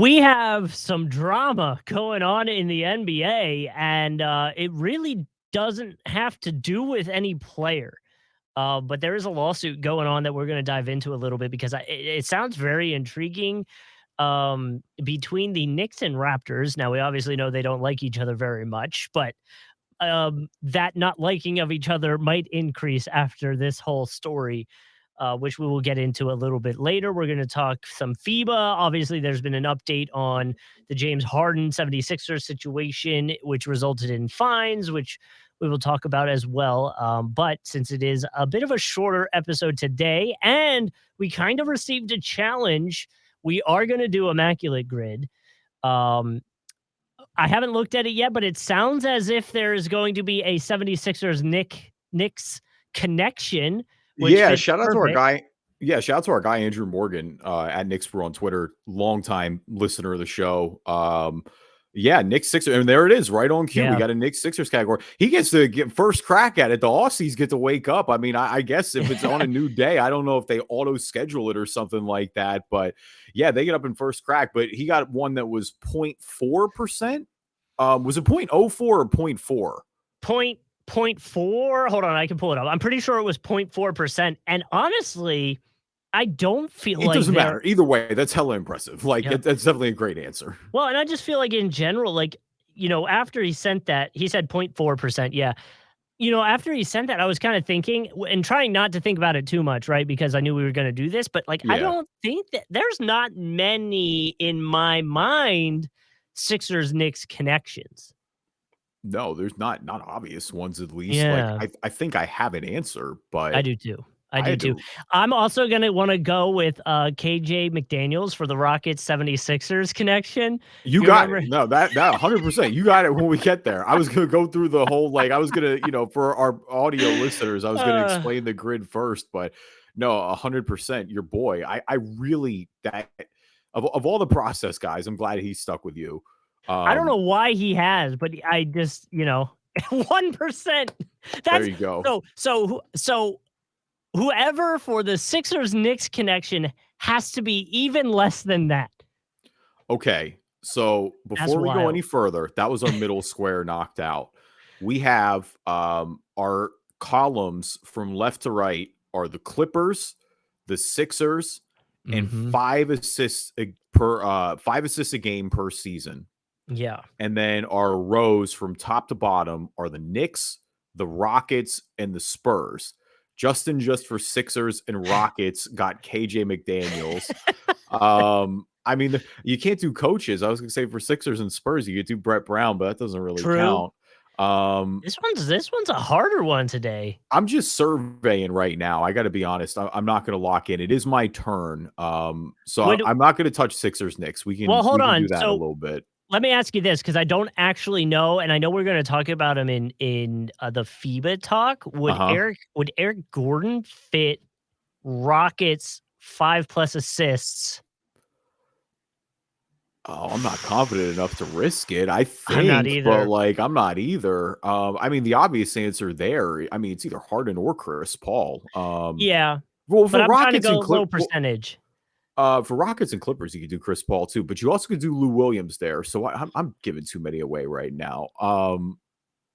We have some drama going on in the NBA, and it really doesn't have to do with any player. But there is a lawsuit going on that we're going to dive into a little bit because it sounds very intriguing between the Knicks and Raptors. Now, we obviously know they don't like each other very much, but that not liking of each other might increase after this whole story, which we will get into a little bit later. We're going to talk some FIBA. Obviously, there's been an update on the James Harden 76ers situation, which resulted in fines, which we will talk about as well. But since it is a bit of a shorter episode today, and we kind of received a challenge, we are going to do Immaculate Grid. I haven't looked at it yet, but it sounds as if there is going to be a 76ers Knicks connection. Yeah, shout out to our guy. Yeah, shout out to our guy Andrew Morgan at Knicks Brew on Twitter, longtime listener of the show. Yeah, Knicks Sixers, and there it is, right on cue. Yeah. We got a Knicks Sixers category. He gets to get first crack at it. The Aussies get to wake up. I mean, I guess if it's on a new day, I don't know if they auto schedule it or something like that. But yeah, they get up in first crack. But he got one that was 0.4%. Was it 0.04 or 0.4? 0.4. Hold on, I can pull it up. I'm pretty sure it was 0.4%. And honestly, I don't feel like it doesn't matter either way. That's hella impressive. Like that's definitely a great answer. Well, and I just feel like in general, like, you know, after he sent that, he said 0.4%. Yeah. You know, after he sent that, I was kind of thinking and trying not to think about it too much, right? Because I knew we were going to do this, but like, I don't think that there's not many in my mind Sixers Knicks connections. No, there's not obvious ones at least. Yeah. Like I think I have an answer, but I do too. I do too. I'm also going to want to go with KJ McDaniels for the Rockets 76ers connection. You got it. No, that 100%. You got it when we get there. I was going to go through the whole, like, I was going to, you know, for our audio listeners, I was going to explain the grid first, but no, 100%. Your boy. I really, that of all the process guys, I'm glad he stuck with you. I don't know why he has, but I just, you know, 1%. There you go. So whoever for the Sixers Knicks connection has to be even less than that. Okay. So before we go any further, that was our middle square knocked out. We have our columns from left to right are the Clippers, the Sixers, and 5 assists a game per season. Yeah. And then our rows from top to bottom are the Knicks, the Rockets, and the Spurs. Justin, just for Sixers and Rockets, got KJ McDaniels. I mean, you can't do coaches. I was going to say for Sixers and Spurs, you could do Brett Brown, but that doesn't really count. This one's a harder one today. I'm just surveying right now. I got to be honest. I'm not going to lock in. It is my turn. I'm not going to touch Sixers Knicks. We can do that a little bit. Let me ask you this, because I don't actually know, and I know we're going to talk about him in the FIBA talk. Would Eric Gordon fit Rockets 5+ assists? Oh, I'm not confident enough to risk it. I think, I'm not either. But like, I'm not either. I mean, the obvious answer there. I mean, it's either Harden or Chris Paul. Yeah. Well, for I'm Rockets trying to go low percentage. For Rockets and Clippers, you could do Chris Paul too, but you also could do Lou Williams there. So I'm giving too many away right now.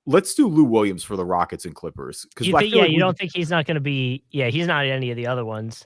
Let's do Lou Williams for the Rockets and Clippers. You don't think he's not going to be? Yeah, he's not any of the other ones.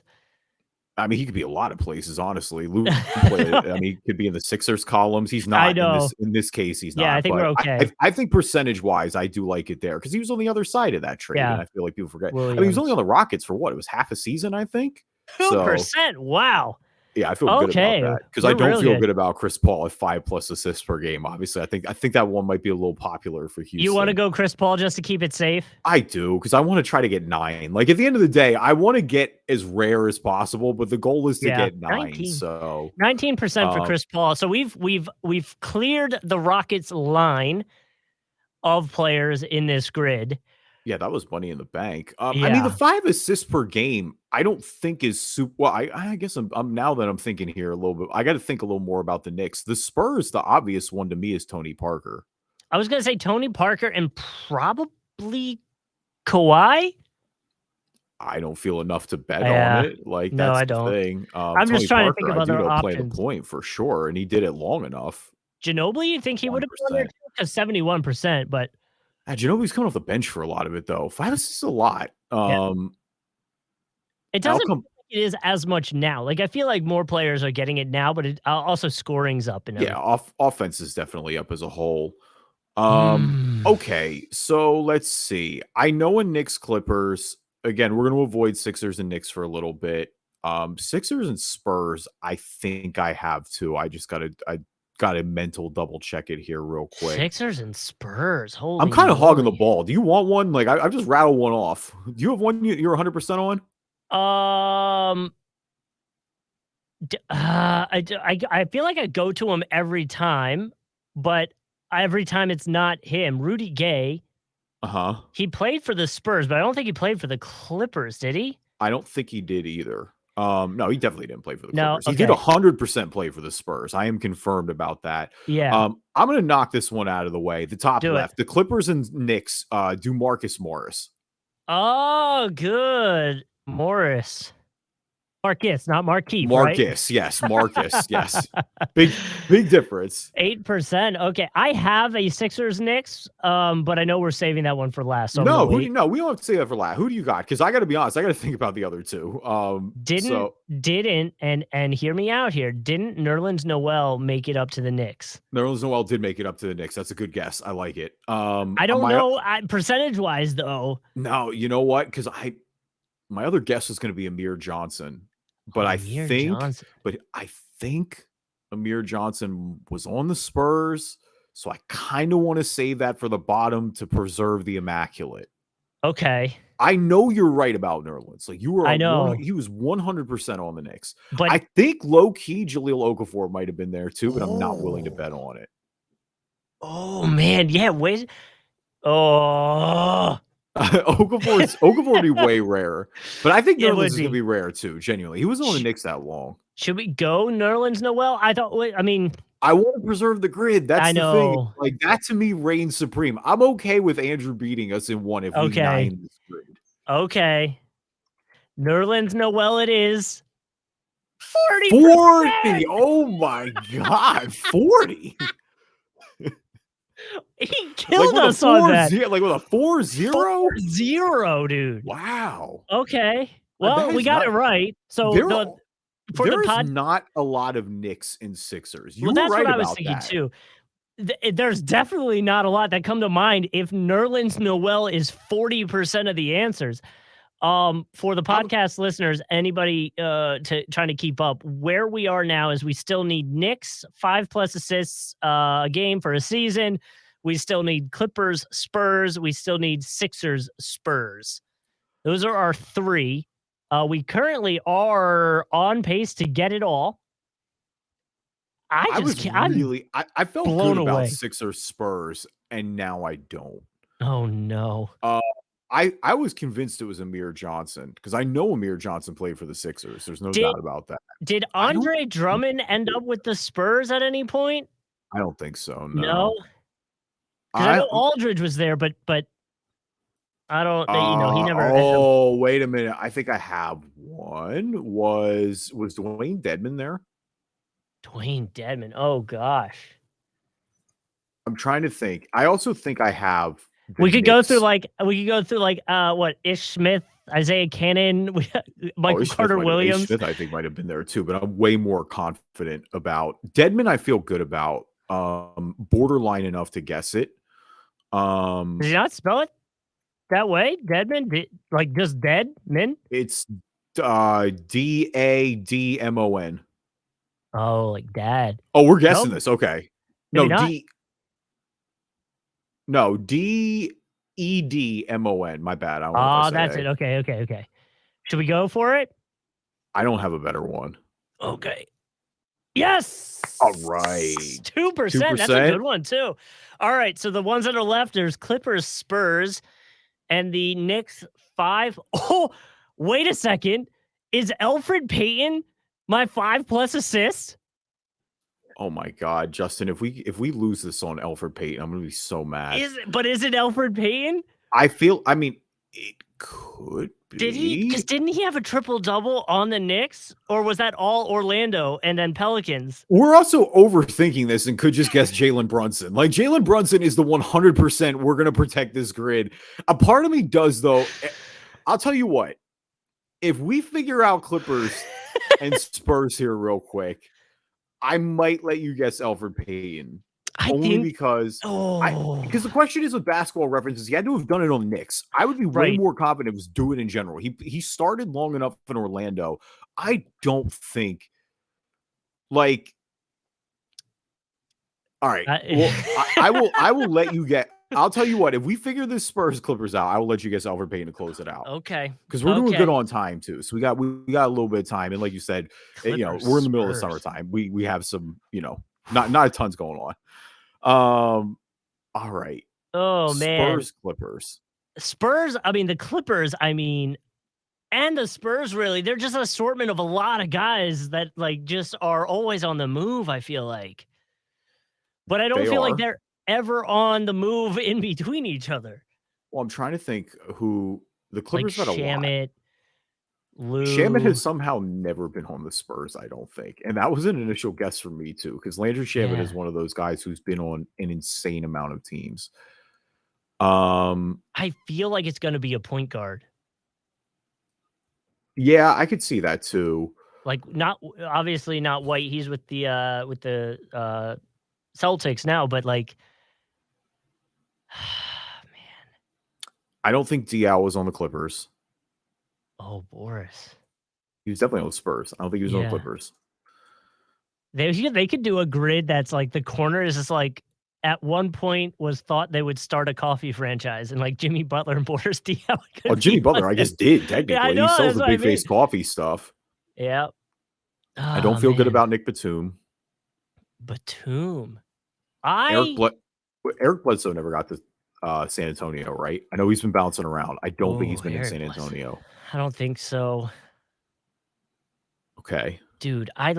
I mean, he could be a lot of places, honestly. Lou he could be in the Sixers columns. He's not in this case. He's not. Yeah, I think we're okay. I think percentage-wise, I do like it there because he was on the other side of that trade, and I feel like people forget. Williams. I mean, he was only on the Rockets for what? It was half a season, I think. 2%. Wow. Yeah, I feel good about that because I don't feel good about Chris Paul at 5+ assists per game. Obviously, I think that one might be a little popular for Houston. You want to go Chris Paul just to keep it safe? I do, because I want to try to get 9. Like at the end of the day, I want to get as rare as possible, but the goal is to get 9. 19. So 19% for Chris Paul. So we've cleared the Rockets line of players in this grid. Yeah, that was money in the bank. I mean, the 5 assists per game, I don't think is super. Well, I guess I'm now that I'm thinking here a little bit, I got to think a little more about the Knicks. The Spurs, the obvious one to me is Tony Parker. I was going to say Tony Parker and probably Kawhi. I don't feel enough to bet on Yeah. it. Like, No, that's I the don't. thing. I'm just Tony trying to think Parker, of I do other know play the options. point for sure, and he did it long enough. Ginobili, you think he would have been on there 100%. too? Because 71%, but Ginobili's coming off the bench for a lot of it, though. 5 assists is a lot. yeah. It I'll doesn't come. feel like it is as much now. Like, I feel like more players are getting it now, but also scoring's up and Yeah, everything. offense is definitely up as a whole. Mm. Okay, so let's see. I know in Knicks Clippers, again, we're going to avoid Sixers and Knicks for a little bit. Sixers and Spurs, I think I have too. I got to mental double check it here real quick. Sixers and Spurs. I'm Holy kind of hogging the moly. ball. Do you want one? Like, I've just rattled one off. Do you have one you're 100% on? I feel like I go to him every time, but every time it's not him. Rudy Gay. Uh-huh. He played for the Spurs, but I don't think he played for the Clippers, did he? I don't think he did either. No, he definitely didn't play for the No, Clippers. He did okay. 100% play for the Spurs. I am confirmed about that. Yeah. I'm going to knock this one out of the way. The top Do it. left, the Clippers and Knicks, do Marcus Morris. Oh, good. Morris. Marcus, not Markeith, Marcus, right? yes. Marcus, yes. Big difference. 8%. Okay. I have a Sixers Knicks, but I know we're saving that one for last. So No, we don't have to say that for last. Who do you got? Because I got to be honest, I got to think about the other two. Didn't and hear me out here. Didn't Nerlens Noel make it up to the Knicks? Nerlens Noel did make it up to the Knicks. That's a good guess. I like it. I don't know percentage wise though. No, you know what? Because my other guess was going to be Amir Johnson, but I think Amir Johnson was on the Spurs, so I kind of want to save that for the bottom to preserve the Immaculate. Okay. I know you're right about Nerlens. Like, you were, I know he was 100% on the Knicks. But I think low key Jahlil Okafor might have been there too, but I'm not willing to bet on it. Oh man, yeah. Wait. Oh. Okafor would be way rarer, but I think Nerlens is going to be rare too. Genuinely, he wasn't on the Knicks that long. Should we go Nerlens Noel? I want to preserve the grid. That's the thing. Like, that to me reigns supreme. I'm okay with Andrew beating us in one if we nine this grid. Okay. Nerlens Noel it is. 40%. 40. Oh my God. 40. He killed us on that. Like with a 4-0? 4-0, dude. Wow. Okay. Well, we got it right. So there's not a lot of Knicks and Sixers. You were right what I about was thinking that. too. There's definitely not a lot that come to mind if Nerlens Noel is 40% of the answers. For the podcast listeners, anybody trying to keep up, where we are now is we still need Knicks 5+ assists a game for a season. We still need Clippers, Spurs. We still need Sixers, Spurs. Those are our three. We currently are on pace to get it all. I felt good about Sixers, Spurs, and now I don't. Oh no. I was convinced it was Amir Johnson because I know Amir Johnson played for the Sixers. There's no doubt about that. Did Andre Drummond end up with the Spurs at any point? I don't think so. No. I know Aldridge was there, but I don't. He never. Oh, wait a minute. I think I have one. Was Dwayne Dedmon there? Dwayne Dedmon. Oh gosh. I'm trying to think. I also think I have. We could go through what Ish Smith, Isaiah Cannon, Michael Carter Williams. Ish Smith, I think, might have been there too, but I'm way more confident about Dedmon. I feel good about borderline enough to guess it. Did you not spell it that way? Dedmon, like just dead men? It's Dadmon. Oh, like dad. Oh, we're guessing this. Okay. Maybe no, not. No, Dedmon. My bad. Oh, that's it. Okay. Should we go for it? I don't have a better one. Okay. Yes. All right. 2%. That's a good one too. All right. So the ones that are left, there's Clippers, Spurs, and the Knicks 5. Oh, wait a second. Is Elfrid Payton my 5+ assists? Oh my God, Justin! If we lose this on Elfrid Payton, I'm gonna be so mad. Is it Elfrid Payton? I feel. I mean, Could Did he? Because be. didn't he have a triple-double on the Knicks? Or was that all Orlando and then Pelicans? We're also overthinking this and could just guess Jalen Brunson. Like, Jalen Brunson is the 100% we're going to protect this grid. A part of me does, though. I'll tell you what. If we figure out Clippers and Spurs here real quick, I might let you guess Elfrid Payton. Only because the question is with basketball references, he had to have done it on the Knicks. I would be way more confident it was do it in general. He started long enough in Orlando. I don't think like all right. Well, I will let you get. I'll tell you what. If we figure this Spurs Clippers out, I will let you guess Elfrid Payton to close it out. Okay, because we're doing good on time too. So we got a little bit of time, and like you said, Clippers, we're in the middle of summertime. We have some, not a tons going on. All right. Oh man, Spurs Clippers. Spurs. I mean the Clippers. And the Spurs, really, they're just an assortment of a lot of guys that like just are always on the move. I feel like. But I don't feel like they're ever on the move in between each other. Well, I'm trying to think who the Clippers like had a Shamet, lot. Shamet has somehow never been on the Spurs, I don't think. And that was an initial guess for me, too, because Landry Shamet is one of those guys who's been on an insane amount of teams. I feel like it's going to be a point guard. Yeah, I could see that, too. Like, obviously not White. He's with the Celtics now, but like, man, I don't think Diaw was on the Clippers. Oh, Boris. He was definitely on the Spurs. I don't think he was on the Clippers. They could do a grid that's like the corner is just like at one point was thought they would start a coffee franchise and like Jimmy Butler and Boris Diaw. Oh, Jimmy Butler, I guess did technically. Yeah, I know, he sells the big face coffee stuff. Yeah. I don't feel good about Nick Batum. Eric Bledsoe never got to San Antonio, right? I know he's been bouncing around. I don't think he's been in San Antonio. I don't think so. Okay. Dude, I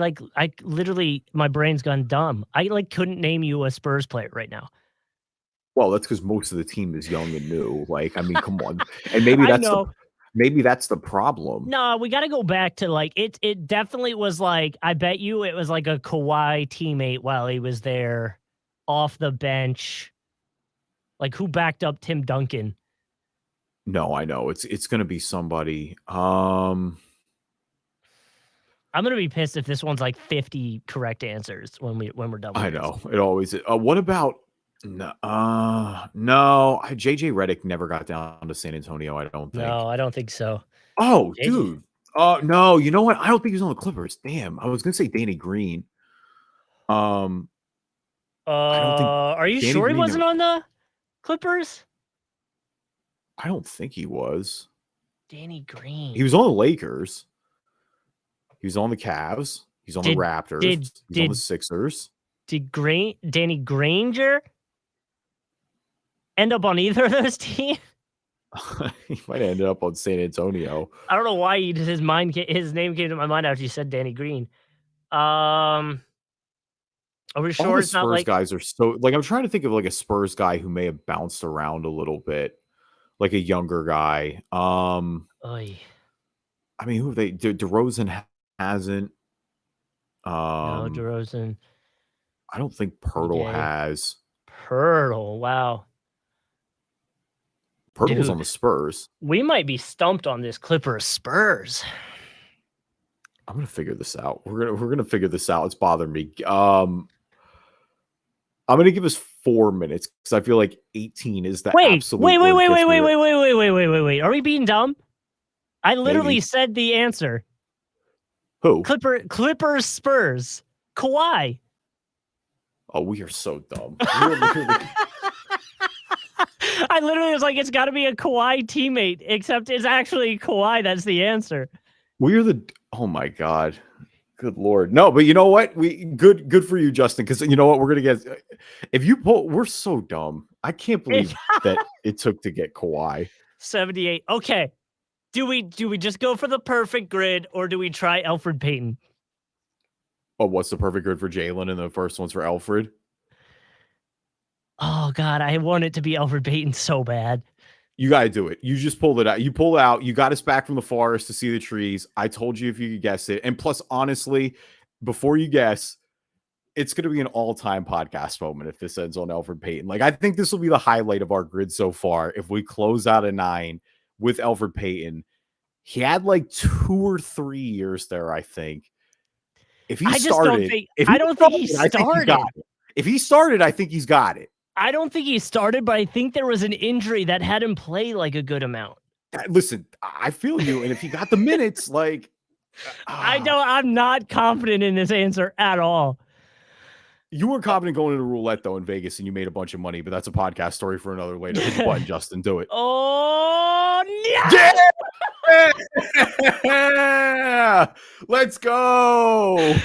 literally, my brain's gone dumb. I couldn't name you a Spurs player right now. Well, that's because most of the team is young and new. Like, I mean, come on. And maybe that's the problem. No, we got to go back to like, it definitely was like, I bet you it was like a Kawhi teammate while he was there off the bench. Like, who backed up Tim Duncan? No, I know. It's going to be somebody. I'm going to be pissed if this one's like 50 correct answers when we're done with I know. It always is. What about no, JJ Redick never got down to San Antonio, I don't think. No, I don't think so. Oh, dude. No, you know what? I don't think he's on the Clippers. Damn. I was going to say Danny Green. I don't think are you Danny sure Green he wasn't on the Clippers? I don't think he was. Danny Green. He was on the Lakers. He was on the Cavs. He's on the Raptors. He's on the Sixers. Did Danny Granger end up on either of those teams? He might have ended up on San Antonio. I don't know why his name came to my mind after you said Danny Green. Are we sure all the it's not Spurs guys are so like I'm trying to think of like a Spurs guy who may have bounced around a little bit, like a younger guy. Oy. I mean, who have they? DeRozan hasn't. No, DeRozan. I don't think Pirtle has. Pirtle, wow. Pirtle was on the Spurs. We might be stumped on this Clippers Spurs. I'm gonna figure this out. We're gonna figure this out. It's bothering me. I'm gonna give us 4 minutes because I feel like 18 is the absolute. Wait. Are we being dumb? I literally said the answer. Who? Clippers Spurs. Kawhi. Oh, we are so dumb. I literally was like, it's got to be a Kawhi teammate, except it's actually Kawhi. That's the answer. Oh my God. Good Lord. No, but you know what? Good for you, Justin, because you know what? We're going to get, if you pull, we're so dumb. I can't believe that it took to get Kawhi. 78. Okay. Do we just go for the perfect grid or do we try Elfrid Payton? Oh, what's the perfect grid for Jalen and the first one's for Elfrid? Oh God, I want it to be Elfrid Payton so bad. You got to do it. You just pulled it out. You pull it out. You got us back from the forest to see the trees. I told you if you could guess it. And plus, honestly, before you guess, it's going to be an all-time podcast moment if this ends on Elfrid Payton. Like, I think this will be the highlight of our grid so far. If we close out a 9 with Elfrid Payton, he had like 2 or 3 years there, I think. If he I started, don't think he started. If he started, I think he's got it. I don't think he started, but I think there was an injury that had him play like a good amount. Listen, I feel you. And if he got the minutes, like, I'm not confident in this answer at all. You were confident going into roulette, though, in Vegas, and you made a bunch of money, but that's a podcast story for another later. Hit the button, Justin. Do it. Oh, no! Yeah! Let's go!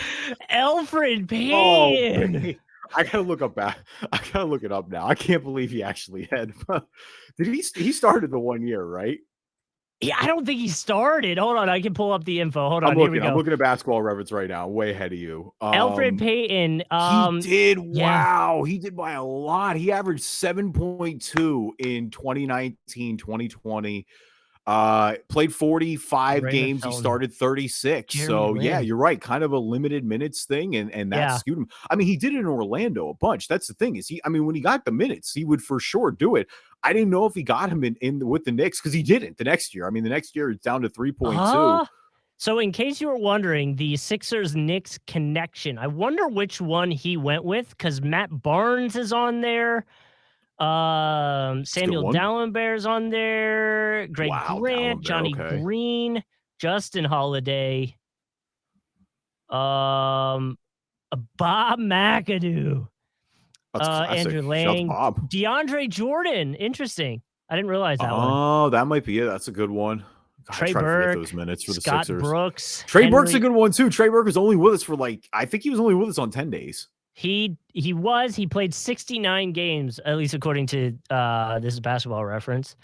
Elfrid Payton. I gotta look up back. I gotta look it up now. I can't believe he actually had. Did he started the 1 year, right? Yeah, I don't think he started. Hold on, I can pull up the info. Hold on, here we go. I'm looking at Basketball Reference right now. Way ahead of you. Elfrid Payton. He did. Wow, he did by a lot. He averaged 7.2 in 2019, 2020. Played 45 games. He started 36. Yeah, you're right. Kind of a limited minutes thing, and that skewed him. I mean, he did it in Orlando a bunch. That's the thing when he got the minutes, he would for sure do it. I didn't know if he got him in with the Knicks because he didn't the next year. I mean, the next year it's down to 3.2. So in case you were wondering, the Sixers-Knicks connection, I wonder which one he went with because Matt Barnes is on there. Samuel Dallenberg's on there. Greg Grant, Johnny Green, Justin Holiday, Bob McAdoo, Andrew Lang, DeAndre Jordan. Interesting. I didn't realize that one. Oh, that might be it. That's a good one. Trey Burke, those minutes for Scott the Sixers. Brooks. Trey Burke's a good one too. Trey Burke was only with us for I think he was only with us on 10 days. He played 69 games, at least according to this is Basketball Reference.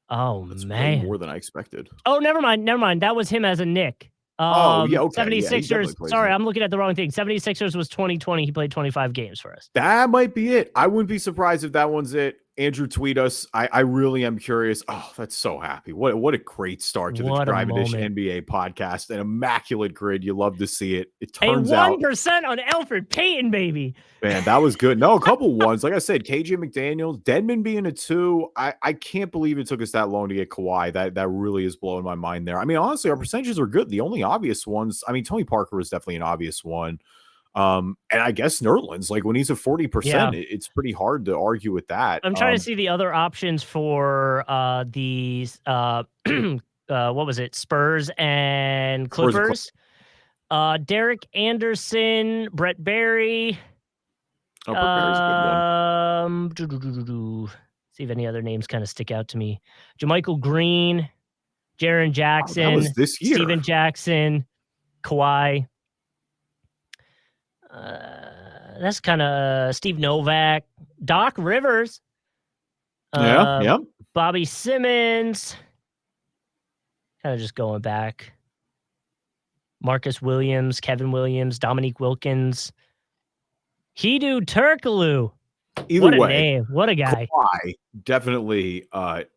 Oh, that's man. Way more than I expected. Oh, never mind. That was him as a Knick. Okay. 76ers. Sorry, I'm looking at the wrong thing. 76ers was 2020. He played 25 games for us. That might be it. I wouldn't be surprised if that one's it. Andrew, tweet us. I really am curious. Oh, that's so happy. What a great start to the Drive Dish NBA podcast. An immaculate grid. You love to see it. It turns out 1% on Elfrid Payton, baby. Man, that was good. No, a couple ones. Like I said, KJ McDaniels, Dedmon being a 2. I can't believe it took us that long to get Kawhi. That really is blowing my mind there. I mean, honestly, our percentages are good. The only obvious ones, I mean, Tony Parker was definitely an obvious one. And I guess Nerlens, when he's at 40%, it's pretty hard to argue with that. I'm trying to see the other options for these what was it? Spurs and Clippers. Derek Anderson, Brett Barry. Oh, Brett Barry's a good one. See if any other names kind of stick out to me. JaMychal Green, Jaren Jackson, that was this year. Steven Jackson, Kawhi. That's kind of Steve Novak, Doc Rivers, Bobby Simmons, kind of just going back. Marcus Williams, Kevin Williams, Dominique Wilkins, Hedo Turkoglu. Either way, name. What a guy. Kawhi, definitely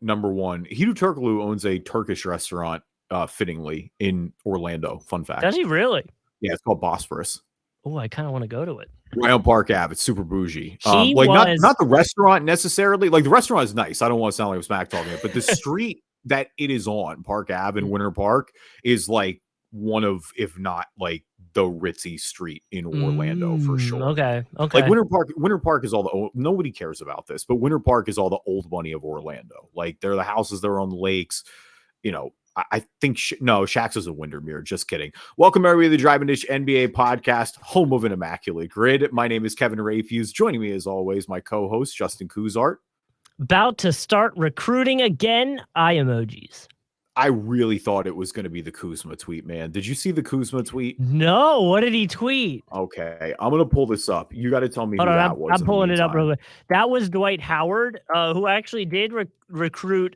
number one. Hedo Turkoglu owns a Turkish restaurant, fittingly, in Orlando. Fun fact. Does he really? Yeah, it's called Bosphorus. Oh, I kind of want to go to it. Right on Park Ave. It's super bougie. Not the restaurant necessarily. The restaurant is nice. I don't want to sound like I'm smack talking it, but the street that it is on, Park Ave in Winter Park, is one of, if not the ritzy street in Orlando for sure. Okay. Winter Park is all the nobody cares about this, but Winter Park is all the old money of Orlando. They're the houses, they're on the lakes. I think Shaq's is a Windermere. Just kidding. Welcome everybody to the Drive Dish NBA podcast, home of an immaculate grid. My name is Kevin Rayfuse. Joining me as always, my co-host Justin Kuzart. About to start recruiting again. Eye emojis. I really thought it was going to be the Kuzma tweet, man. Did you see the Kuzma tweet? No. What did he tweet? Okay, I'm going to pull this up. You got to tell me who that was. I'm pulling it up real quick. That was Dwight Howard, who actually did recruit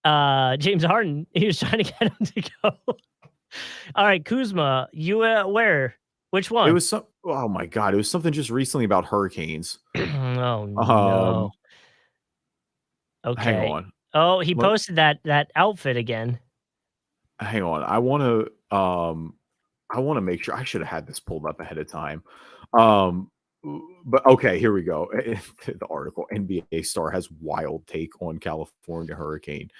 James Harden. He was trying to get him to go. All right, Kuzma, you where? Which one? It was oh my god, it was something just recently about hurricanes. Oh no. Hang Okay. on. Oh, he posted that outfit again. Hang on. I wanna make sure I should have had this pulled up ahead of time. Um, but okay, here we go. The article, NBA star has wild take on California hurricane.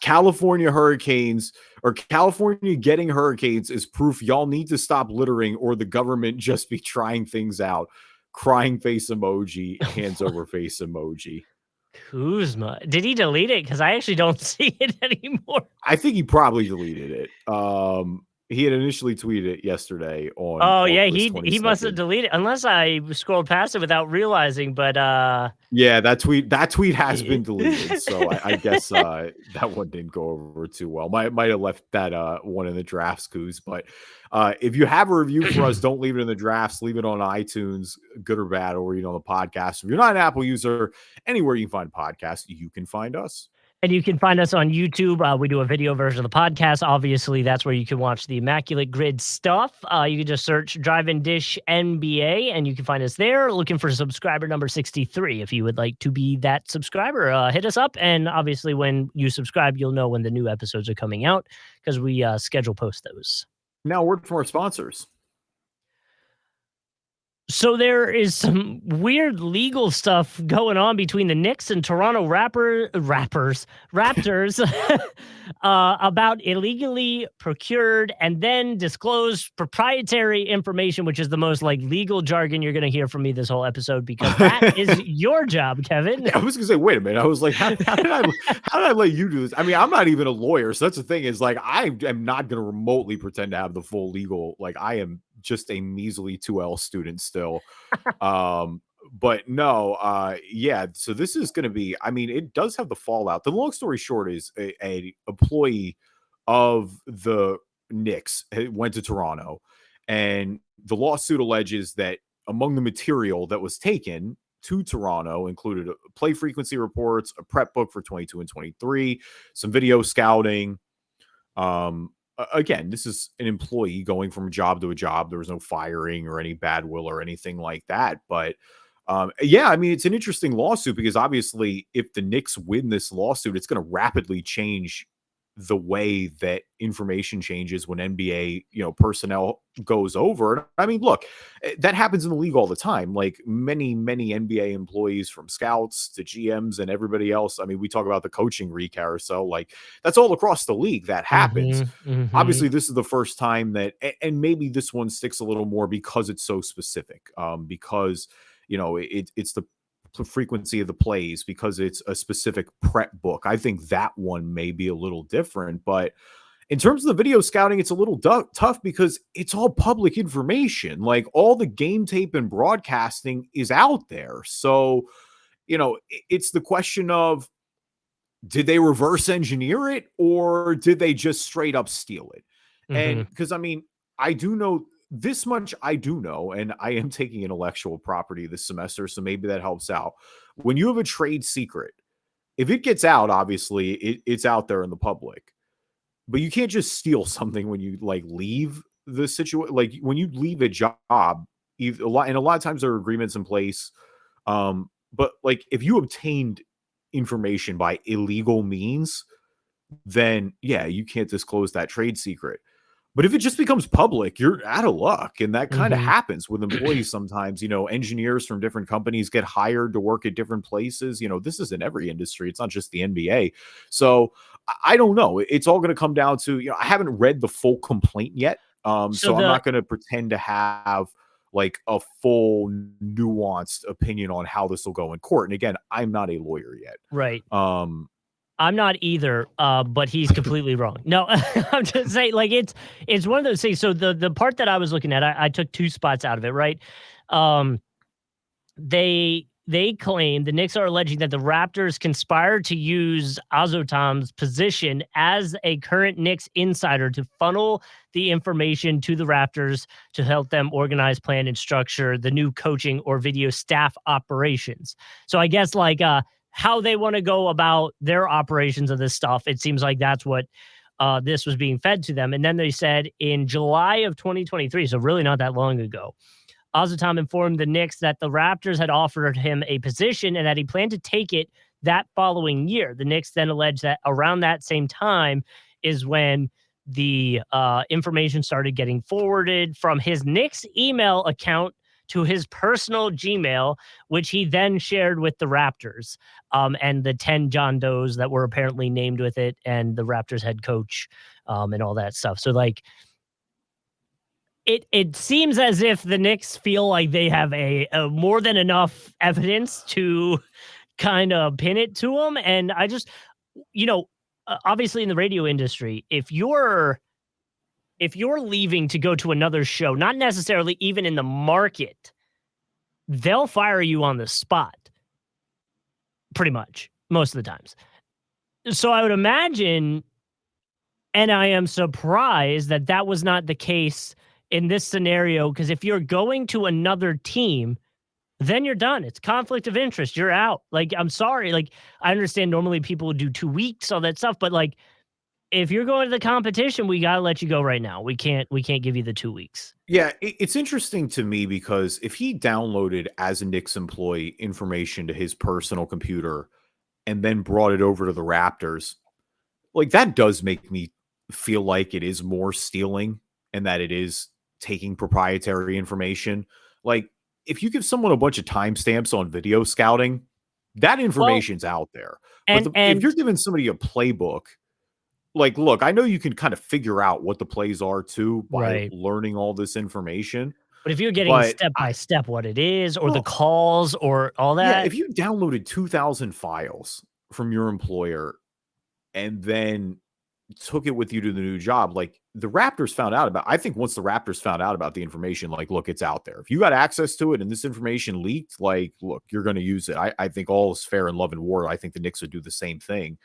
California hurricanes or California getting hurricanes is proof y'all need to stop littering or the government just be trying things out. Crying face emoji, hands over face emoji. Kuzma. Did he delete it? Because I actually don't see it anymore. I think he probably deleted it. He had initially tweeted it yesterday on Oh, yeah, August he must have 22nd. deleted unless I scrolled past it without realizing, but, Yeah, that tweet has y been deleted, so I guess, that one didn't go over too well. Might have left that, one in the drafts, Coos, but, if you have a review for us, don't leave it in the drafts, leave it on iTunes, good or bad, or read on the podcast. If you're not an Apple user, anywhere you can find podcasts, you can find us. And you can find us on YouTube. We do a video version of the podcast. Obviously, that's where you can watch the Immaculate Grid stuff. You can just search Drive and Dish NBA, and you can find us there. Looking for subscriber number 63. If you would like to be that subscriber, hit us up. And obviously, when you subscribe, you'll know when the new episodes are coming out because we schedule post those. Now, word from our sponsors. So there is some weird legal stuff going on between the Knicks and Toronto Raptors about illegally procured and then disclosed proprietary information, which is the most like legal jargon you're going to hear from me this whole episode because that is your job, Kevin. Yeah, I was gonna say, wait a minute. I was like, how did I let you do this? I mean, I'm not even a lawyer, so that's the thing is like, I am not gonna remotely pretend to have the full legal. Like, I am just a measly 2L student still. But no, yeah. So this is gonna be. I mean, it does have the fallout. The long story short is a employee of the Knicks went to Toronto, and the lawsuit alleges that among the material that was taken to Toronto included play frequency reports, a prep book for 22 and 23, some video scouting. Again, this is an employee going from job to a job. There was no firing or any bad will or anything like that. But yeah, I mean, it's an interesting lawsuit because obviously, if the Knicks win this lawsuit, it's going to rapidly change the way that information changes when NBA, personnel goes over. I mean, look, that happens in the league all the time. Like many NBA employees from scouts to GMs and everybody else. I mean, we talk about the coaching carousel, like that's all across the league that happens. Obviously, this is the first time that, and maybe this one sticks a little more because it's so specific, because, it's the frequency of the plays because it's a specific prep book. I think that one may be a little different, but in terms of the video scouting, it's a little tough because it's all public information. Like all the game tape and broadcasting is out there. So, it's the question of, did they reverse engineer it or did they just straight up steal it? And because I mean, I do know this much, I do know, and I am taking intellectual property this semester, so maybe that helps out. When you have a trade secret, if it gets out, obviously it's out there in the public, but you can't just steal something when you like leave the situation. Like when you leave a job, and a lot of times there are agreements in place. But like if you obtained information by illegal means, then yeah, you can't disclose that trade secret. But if it just becomes public, you're out of luck. And that kind of happens with employees sometimes. Engineers from different companies get hired to work at different places. This is in every industry. It's not just the NBA. So I don't know. It's all going to come down to, I haven't read the full complaint yet. So I'm not going to pretend to have like a full nuanced opinion on how this will go in court. And again, I'm not a lawyer yet. Right. I'm not either, but he's completely wrong. No, I'm just saying, like it's one of those things. So the part that I was looking at, I took two spots out of it, right? They claim the Knicks are alleging that the Raptors conspired to use Azotam's position as a current Knicks insider to funnel the information to the Raptors to help them organize, plan, and structure the new coaching or video staff operations. So I guess like how they want to go about their operations of this stuff. It seems like that's what this was being fed to them. And then they said in July of 2023, so really not that long ago, Azotam informed the Knicks that the Raptors had offered him a position and that he planned to take it that following year, the Knicks then alleged that around that same time is when the information started getting forwarded from his Knicks email account to his personal Gmail, which he then shared with the Raptors, and the 10 John Does that were apparently named with it, and the Raptors head coach, and all that stuff. So, like, it seems as if the Knicks feel like they have a more than enough evidence to kind of pin it to them. And I just, obviously in the radio industry, if you're leaving to go to another show, not necessarily even in the market, they'll fire you on the spot. Pretty much most of the times. So I would imagine, and I am surprised that that was not the case in this scenario, because if you're going to another team, then you're done. It's conflict of interest. You're out. Like, I'm sorry. Like, I understand normally people would do 2 weeks, all that stuff, but like, if you're going to the competition, we got to let you go right now. We can't give you the 2 weeks. Yeah, it's interesting to me because if he downloaded as a Knicks employee information to his personal computer and then brought it over to the Raptors, like that does make me feel like it is more stealing and that it is taking proprietary information. Like if you give someone a bunch of timestamps on video scouting, that information's out there. But if you're giving somebody a playbook, like, look, I know you can kind of figure out what the plays are too by learning all this information. But if you're getting step by step what it is, or the calls or all that. Yeah, if you downloaded 2,000 files from your employer and then took it with you to the new job, like the Raptors found out about, I think once the Raptors found out about the information, like, look, it's out there. If you got access to it and this information leaked, like, look, you're going to use it. I think all is fair in love and war. I think the Knicks would do the same thing.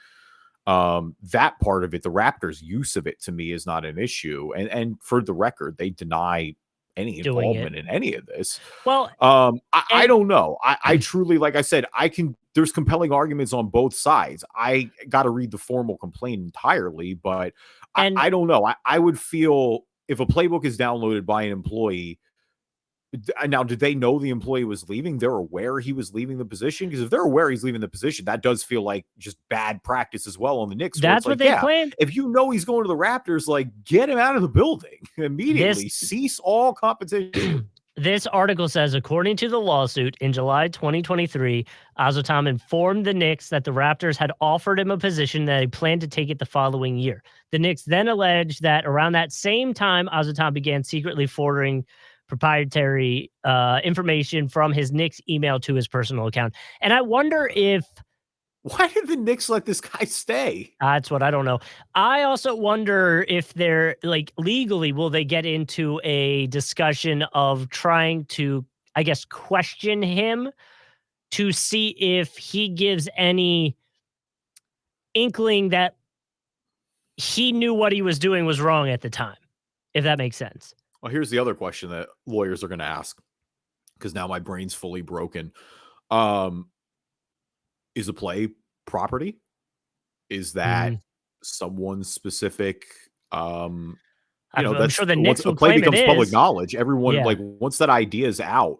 That part of it, the Raptors' use of it to me is not an issue. And for the record, they deny any involvement in any of this. Well, I don't know. I truly, like I said, there's compelling arguments on both sides. I got to read the formal complaint entirely, but I don't know. I would feel if a playbook is downloaded by an employee. Now, did they know the employee was leaving? They're aware he was leaving the position? Because if they're aware he's leaving the position, that does feel like just bad practice as well on the Knicks. That's what they claimed. If you know he's going to the Raptors, like, get him out of the building immediately. Cease all competition. This article says, according to the lawsuit, in July 2023, Azotam informed the Knicks that the Raptors had offered him a position that he planned to take it the following year. The Knicks then alleged that around that same time, Azotam began secretly forwarding proprietary information from his Knicks email to his personal account. And I wonder if... Why did the Knicks let this guy stay? That's what I don't know. I also wonder if they're, like, legally, will they get into a discussion of trying to, I guess, question him to see if he gives any inkling that he knew what he was doing was wrong at the time, if that makes sense. Well, here's the other question that lawyers are going to ask, because now my brain's fully broken. Is a play property? Is that someone's specific? I'm sure the Knicks will play claim becomes it public is. knowledge. Everyone, like, once that idea is out,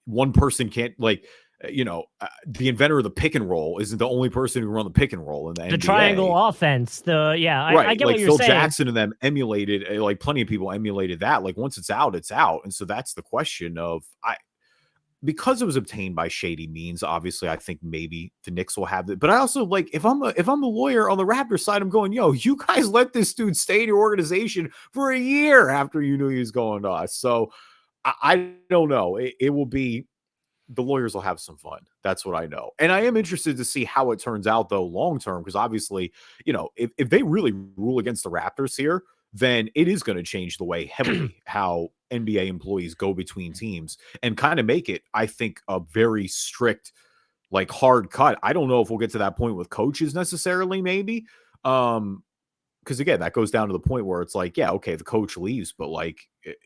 one person can't, like, the inventor of the pick and roll isn't the only person who run the pick and roll in the NBA. Triangle offense. I get what you're Phil saying. Jackson and them emulated, like, plenty of people emulated that. Like, once it's out, it's out. And so that's the question of, because it was obtained by shady means, obviously, I think maybe the Knicks will have it. But I also, like, if I'm a lawyer on the Raptors side, I'm going, yo, you guys let this dude stay in your organization for a year after you knew he was going to us. So I don't know. It will be, the lawyers will have some fun. That's what I know. And I am interested to see how it turns out, though, long term, because obviously, if they really rule against the Raptors here, then it is going to change the way heavily how NBA employees go between teams and kind of make it, I think, a very strict, like, hard cut. I don't know if we'll get to that point with coaches necessarily, maybe. Because again, that goes down to the point where it's like, yeah, okay, the coach leaves, but, like,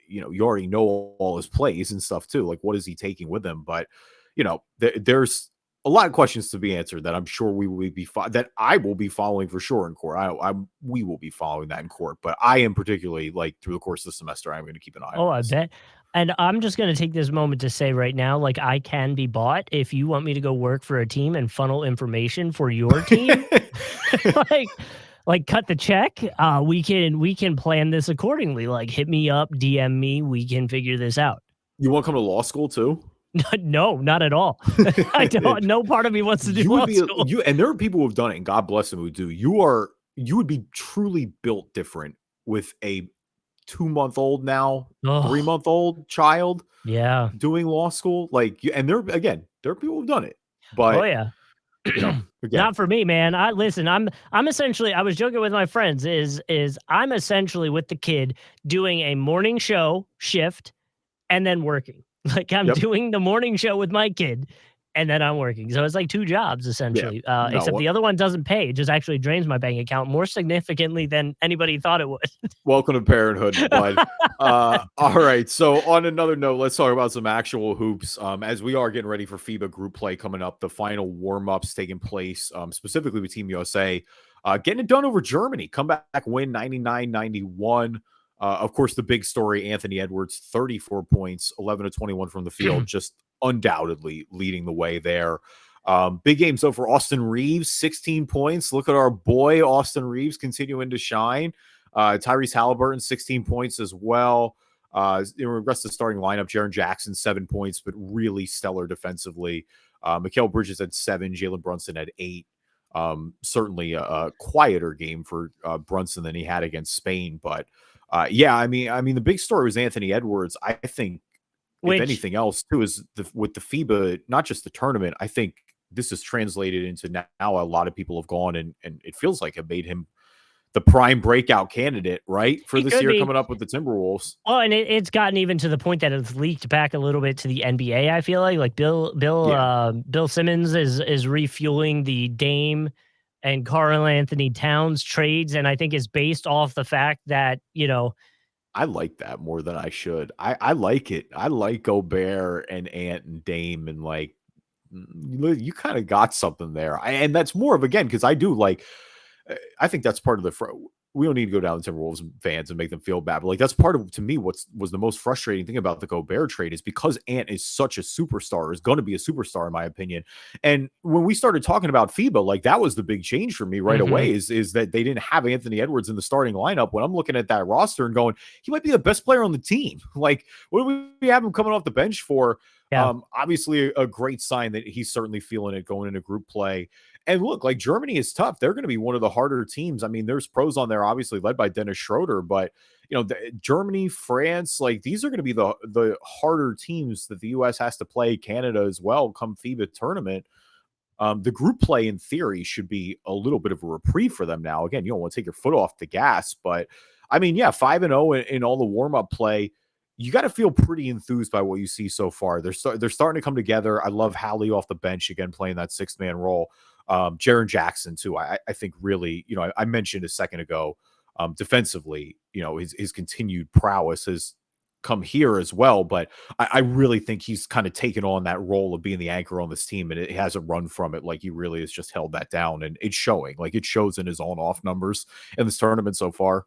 you already know all his plays and stuff too. Like, what is he taking with him? But, there's a lot of questions to be answered that I'm sure we will be that I will be following for sure in court. We will be following that in court, but I am particularly like through the course of the semester, I'm going to keep an eye Oh, on I this. bet. And I'm just gonna take this moment to say right now, like, I can be bought if you want me to go work for a team and funnel information for your team, like cut the check, we can plan this accordingly, like, hit me up, DM me, we can figure this out. You want to come to law school too? No, not at all. I don't no part of me wants to do You would law be school. and there are people who have done it, and God bless them who do. You would be truly built different with a 2-month-old now, Oh, 3-month-old child yeah. doing law school. Like, and there are people who've done it, Oh, but yeah. again, Not for me, man. I listen, I'm essentially I was joking with my friends is I'm essentially with the kid doing a morning show shift and then working. Like, I'm yep, doing the morning show with my kid, and then I'm working. So it's like 2 jobs yeah, essentially, except no. the other one doesn't pay. It just actually drains my bank account more significantly than anybody thought it would. Welcome to parenthood, bud. All right. So on another note, let's talk about some actual hoops. As we are getting ready for FIBA group play coming up, the final warm-ups taking place, specifically with Team USA, getting it done over Germany. Comeback win 99-91. Of course, the big story, Anthony Edwards, 34 points, 11 to 21 from the field, just undoubtedly leading the way there. Big game so for Austin Reeves, 16 points. Look at our boy Austin Reeves continuing to shine. Tyrese Halliburton, 16 points as well. In regards to the starting lineup, Jaren Jackson, 7 points, but really stellar defensively. Mikal Bridges had 7, Jalen Brunson had 8. Certainly a quieter game for Brunson than he had against Spain, but yeah, I mean, the big story was Anthony Edwards. I think, if Which anything else, too, is with the FIBA, not just the tournament. I think this is translated into now a lot of people have gone and it feels like it made him the prime breakout candidate, right, for he this could year be. coming up with the Timberwolves. Well, and it's gotten even to the point that it's leaked back a little bit to the NBA, I feel like Yeah, Bill Simmons is refueling the Dame and Karl Anthony Towns trades, and I think it's based off the fact that, I like that more than I should. I like it. I like Gobert and Ant and Dame and like you kind of got something there. And that's more of again because I do like I think that's part of we don't need to go down to Timberwolves fans and make them feel bad, but like that's part of to me was the most frustrating thing about the Gobert trade is because Ant is such a superstar, is going to be a superstar in my opinion. And when we started talking about FIBA, like that was the big change for me right Mhm. away is that they didn't have Anthony Edwards in the starting lineup. When I'm looking at that roster and going, he might be the best player on the team. Like, what do we have him coming off the bench for? Yeah. Obviously a great sign that he's certainly feeling it going into group play. And look, like Germany is tough. They're going to be one of the harder teams. I mean, there's pros on there, obviously led by Dennis Schroeder, but Germany, France, like these are going to be the harder teams that the U.S. has to play. Canada as well, come FIBA tournament. The group play, in theory, should be a little bit of a reprieve for them now. Again, you don't want to take your foot off the gas, but I mean, yeah, 5-0 in all the warm up play. You got to feel pretty enthused by what you see so far. They're starting to come together. I love Hallie off the bench again, playing that 6-man role. Jaren Jackson too. I think really, I mentioned a second ago, defensively, his continued prowess has come here as well. But I really think he's kind of taken on that role of being the anchor on this team, and it hasn't run from it. Like he really has just held that down, and it's showing. Like it shows in his on-off numbers in this tournament so far.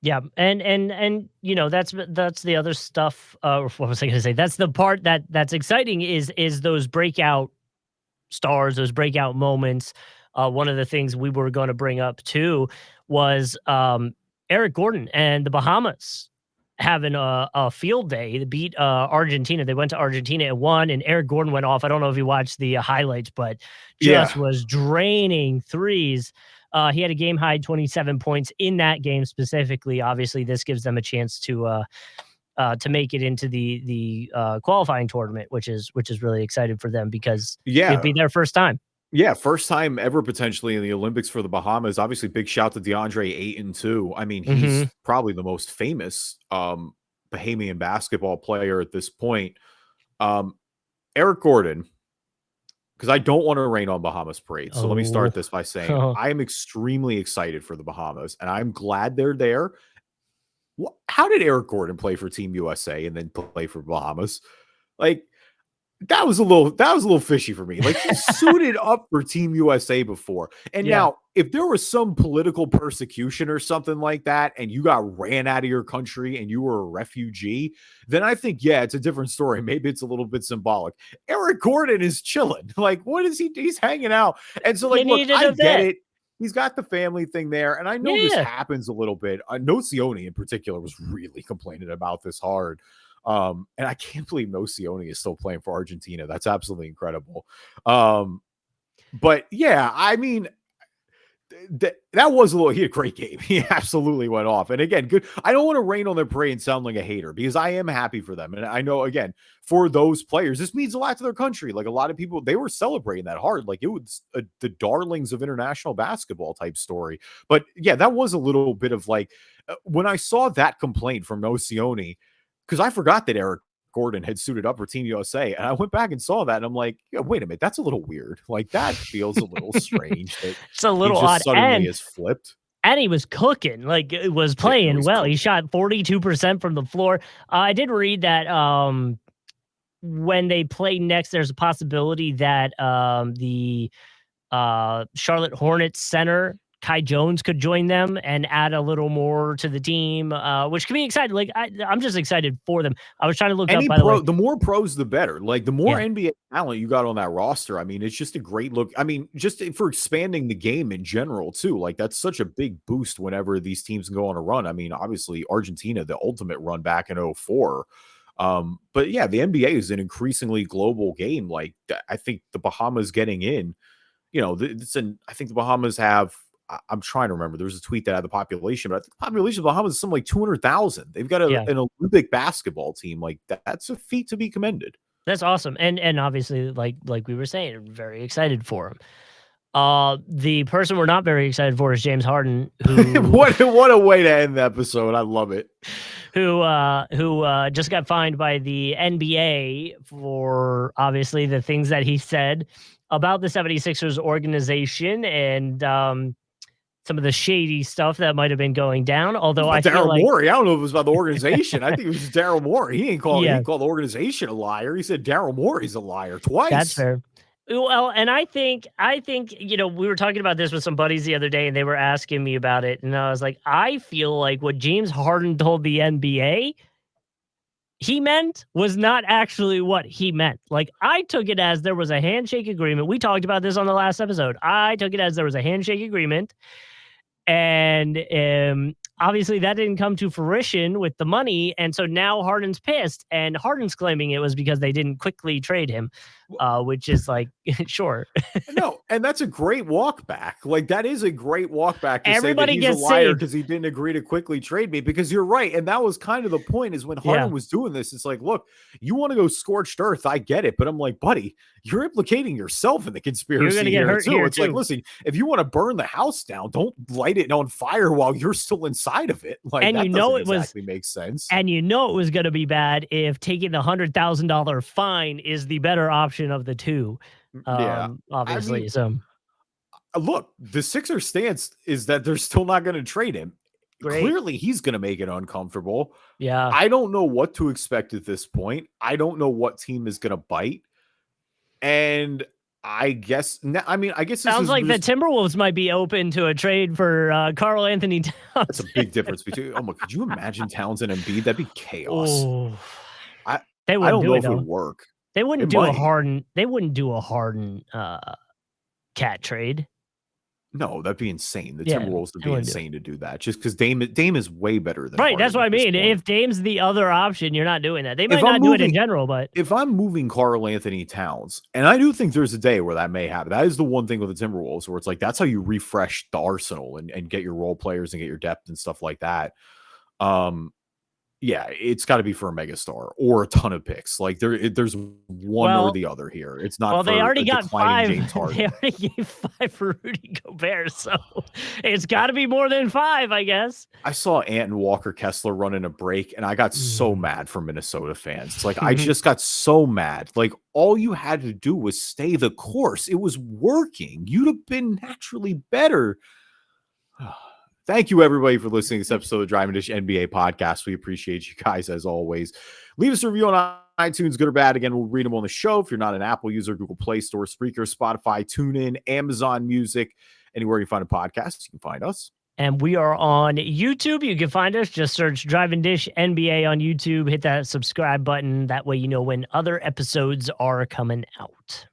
Yeah, and that's the other stuff, what was I gonna say? That's the part that's exciting is those breakout stars, those breakout moments. One of the things we were going to bring up too was Eric Gordon and the Bahamas having a field day. They beat Argentina. They went to Argentina and won, and Eric Gordon went off. I don't know if you watched the highlights, but just Yeah, was draining threes. He had a game high 27 points in that game specifically. Obviously, this gives them a chance to make it into the qualifying tournament, which is really excited for them because it'd yeah. be their first time. Yeah, first time ever potentially in the Olympics for the Bahamas. Obviously, big shout to DeAndre Ayton too. I mean, he's Mhm. probably the most famous Bahamian basketball player at this point. Um, Eric Gordon, because I don't want to rain on Bahamas parade. So let me start Oh. this by saying I am extremely excited for the Bahamas, and I'm glad they're there. How did Eric Gordon play for Team USA and then play for Bahamas? Like that was a little fishy for me. Like, he suited up for Team USA before. And now, if there was some political persecution or something like that, and you got ran out of your country and you were a refugee, then I think, yeah, it's a different story. Maybe it's a little bit symbolic. Eric Gordon is chilling. Like, what is he? He's hanging out. And so, like, look, I get it. He's got the family thing there. And I know this happens a little bit. Nocioni in particular was really complaining about this hard. And I can't believe Nocioni is still playing for Argentina. That's absolutely incredible. But yeah, I mean, that was he had a great game. He absolutely went off. And again, good. I don't want to rain on their parade and sound like a hater, because I am happy for them. And I know, again, for those players, this means a lot to their country. Like, a lot of people, they were celebrating that hard. Like, it was the darlings of international basketball type story. But yeah, that was a little bit of like, when I saw that complaint from Nocioni, because I forgot that Eric Gordon had suited up for Team USA, and I went back and saw that, and I'm like, yeah, wait a minute, that's a little weird. Like, that feels a little strange. That it's a little odd. Suddenly has flipped. And he was cooking, like, it was playing well. Cooking. He shot 42% from the floor. I did read that when they play next, there's a possibility that the Charlotte Hornets center Kai Jones could join them and add a little more to the team, which can be exciting. Like, I'm just excited for them. I was trying to look up, by the way. The more pros, the better. Like, the more NBA talent you got on that roster, I mean, it's just a great look. I mean, just for expanding the game in general, too. Like, that's such a big boost whenever these teams go on a run. I mean, obviously, Argentina, the ultimate run back in 2004. But yeah, the NBA is an increasingly global game. Like, I think the Bahamas getting in, you know, I think the Bahamas have, I'm trying to remember. There was a tweet that had the population, but I think the population of the Bahamas is something like 200,000. They've got an Olympic basketball team. Like, that's a feat to be commended. That's awesome. And obviously, like we were saying, very excited for him. The person we're not very excited for is James Harden. Who, what a way to end the episode. I love it. Who just got fined by the NBA for, obviously, the things that he said about the 76ers organization and some of the shady stuff that might have been going down. Although I feel like Morey, I don't know if it was about the organization. I think it was just Daryl Morey. He didn't call the organization a liar. He said Daryl Morey's a liar twice. That's fair. Well, and I think, you know, we were talking about this with some buddies the other day, and they were asking me about it, and I was like, I feel like what James Harden told the NBA he meant was not actually what he meant. Like, I took it as there was a handshake agreement. We talked about this on the last episode. I took it as there was a handshake agreement. And obviously that didn't come to fruition with the money. And so now Harden's pissed. And Harden's claiming it was because they didn't quickly trade him, which is like, sure. No, and that's a great walk back. Like, that is a great walk back to Everybody say that he's a liar because he didn't agree to quickly trade me. Because you're right. And that was kind of the point, is when Harden was doing this, it's like, look, you want to go scorched earth. I get it. But I'm like, buddy, you're implicating yourself in the conspiracy. You're gonna get hurt too. It's like, listen, if you want to burn the house down, don't light it on fire while you're still inside of it. Like, and that doesn't exactly make sense. And you know it was going to be bad if taking the $100,000 fine is the better option of the two. Obviously. I mean, so look, the Sixers stance is that they're still not going to trade him. Great. Clearly, he's going to make it uncomfortable. Yeah. I don't know what to expect at this point. I don't know what team is going to bite. And I guess this sounds like the Timberwolves might be open to a trade for Karl Anthony Towns. That's a big difference between. Oh my, could you imagine Towns and Embiid? That'd be chaos. Oh, I don't know if it would work. They wouldn't do a Harden. They wouldn't do a Harden cat trade. No, that'd be insane. The Timberwolves would be insane to do that, just because Dame is way better than Harden. That's what I mean. If Dame's the other option, you're not doing that. They might not do it in general, but if I'm moving Karl Anthony Towns, and I do think there's a day where that may happen. That is the one thing with the Timberwolves where it's like, that's how you refresh the arsenal and get your role players and get your depth and stuff like that. Yeah, it's got to be for a megastar or a ton of picks. Like, there's one or the other here. It's not. Well, they already got 5. James Harden. They already gave 5 for Rudy Gobert, so it's got to be more than 5, I guess. I saw Ant and Walker Kessler running a break, and I got so mad for Minnesota fans. It's like, I just got so mad. Like, all you had to do was stay the course. It was working. You'd have been naturally better. Thank you, everybody, for listening to this episode of Driving Dish NBA podcast. We appreciate you guys as always. Leave us a review on iTunes, good or bad. Again, we'll read them on the show. If you're not an Apple user, Google Play Store, Spreaker, Spotify, TuneIn, Amazon Music, anywhere you find a podcast, you can find us. And we are on YouTube. You can find us. Just search Driving Dish NBA on YouTube. Hit that subscribe button. That way you know when other episodes are coming out.